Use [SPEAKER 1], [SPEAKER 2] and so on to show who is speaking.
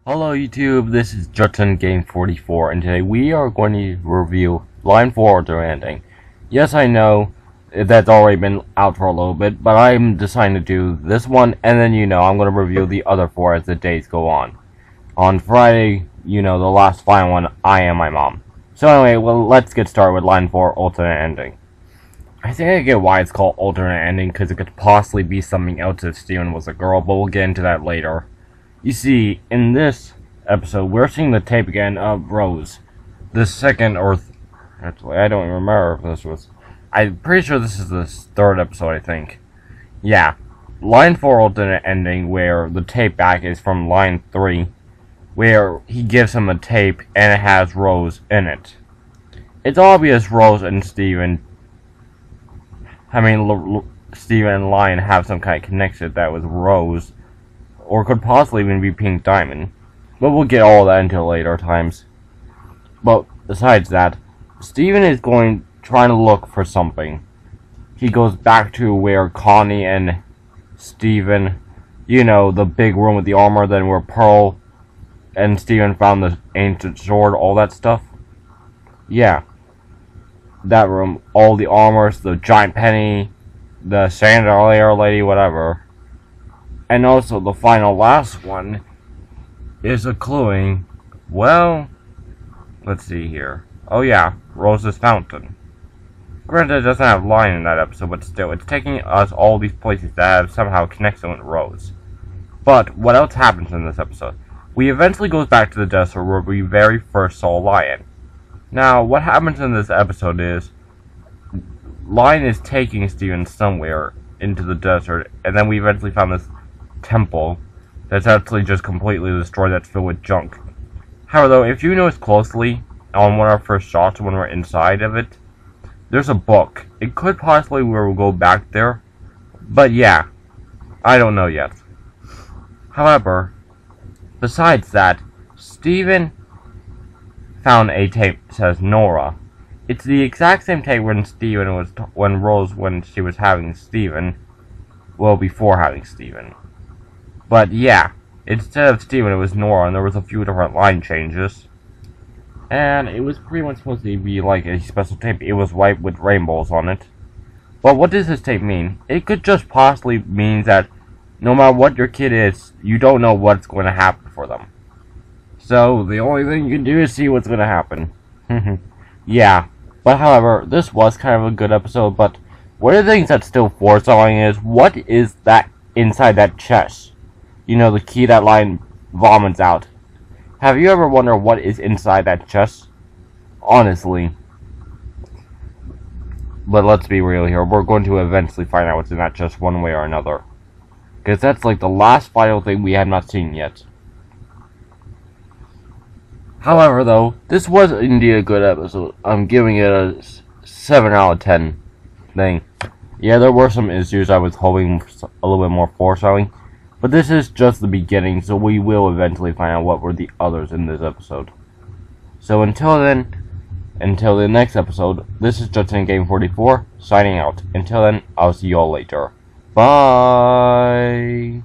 [SPEAKER 1] Hello YouTube, this is Judson Game 44, and today we are going to review Line 4 Ultimate Ending. Yes, I know that's already been out for a little bit, but I'm deciding to do this one, and then I'm going to review the other 4 as the days go on. On Friday, the last final one, I Am My Mom. So anyway, well, let's get started with Line 4 Ultimate Ending. I think I get why it's called Ultimate Ending, because it could possibly be something else if Steven was a girl, but we'll get into that later. You see, in this episode, we're seeing the tape again of Rose. The second, actually, I don't remember if this was... I'm pretty sure this is the third episode, I think. Yeah. Line 4 Ultimate Ending, where the tape back is from Line 3, where he gives him a tape, and it has Rose in it. It's obvious Rose and Steven... Steven and Lion have some kind of connection that was Rose, or could possibly even be Pink Diamond. But we'll get all that into later times. But besides that, Steven is trying to look for something. He goes back to where Connie and Steven, the big room with the armor, then where Pearl and Steven found the ancient sword, all that stuff. Yeah. That room, all the armors, the giant penny, the chandelier lady, whatever. And also, the last one is a cluing, well, let's see here. Oh yeah, Rose's Fountain. Granted, it doesn't have Lion in that episode, but still, it's taking us all these places that have somehow connection with Rose. But, what else happens in this episode? We eventually goes back to the desert where we very first saw Lion. Now, what happens in this episode is, Lion is taking Steven somewhere into the desert, and then we eventually found this temple that's actually just completely destroyed, that's filled with junk. However, though, if you notice closely on one of our first shots when we're inside of it, there's a book. It could possibly where we'll go back there, but yeah, I don't know yet. However, besides that, Steven found a tape that says Nora. It's the exact same tape when Rose, when she was having Steven, well, before having Steven. But yeah, instead of Steven, it was Nora, and there was a few different line changes. And it was pretty much supposed to be like a special tape. It was white with rainbows on it. But what does this tape mean? It could just possibly mean that no matter what your kid is, you don't know what's going to happen for them. So, the only thing you can do is see what's going to happen. Yeah. But however, this was kind of a good episode, but one of the things that's still foreshadowing is, what is that inside that chest? The key that Lion vomits out. Have you ever wondered what is inside that chest? Honestly. But let's be real here. We're going to eventually find out what's in that chest one way or another. Because that's like the last final thing we have not seen yet. However, though, this was indeed a good episode. I'm giving it a 7 out of 10 thing. Yeah, there were some issues I was hoping a little bit more foreshadowing. But this is just the beginning, so we will eventually find out what were the others in this episode. So until then, until the next episode, this is Judson Game 44, signing out. Until then, I'll see you all later. Bye!